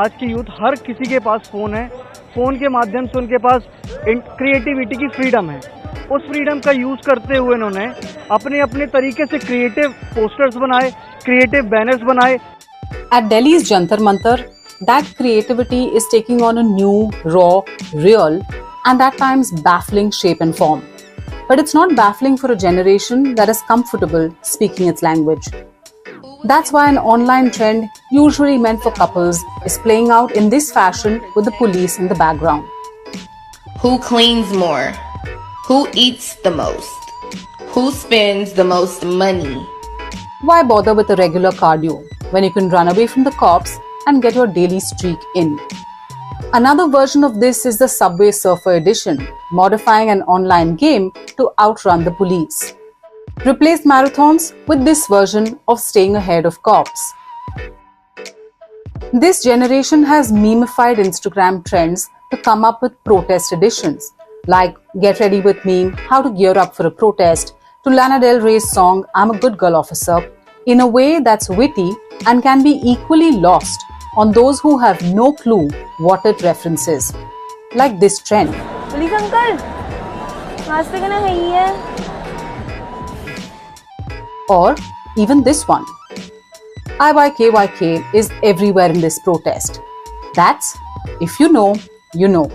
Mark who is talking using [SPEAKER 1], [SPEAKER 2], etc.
[SPEAKER 1] आज की यूथ हर किसी के पास फ़ोन है, फ़ोन के माध्यम से उनके पास क्रिएटिविटी की फ्रीडम है। उस फ्रीडम का यूज़ करते हुए इन्होंने अपने अपने तरीके से क्रिएटिव पोस्टर्स बनाए, क्रिएटिव बैनर्स बनाए।
[SPEAKER 2] At Delhi's Jantar Mantar, that creativity is taking on a new, raw, real, and at times baffling shape and form. But it's not baffling for a generation that is comfortable speaking its language. That's why an online trend, usually meant for couples, is playing out in this fashion with the police in the background.
[SPEAKER 3] Who cleans more? Who eats the most? Who spends the most money?
[SPEAKER 2] Why bother with a regular cardio when you can run away from the cops and get your daily streak in? Another version of this is the Subway Surfer edition, modifying an online game to outrun the police. Replace marathons with this version of staying ahead of cops. This generation has memified Instagram trends to come up with protest editions, like Get Ready With Me, How to Gear Up for a Protest, to Lana Del Rey's song I'm a Good Girl Officer, in a way that's witty and can be equally lost on those who have no clue what it references, like this trend.
[SPEAKER 4] Police uncle, naste ka na hai hai.
[SPEAKER 2] Or even this one. IYKYK is everywhere in this protest. That's if you know, you know.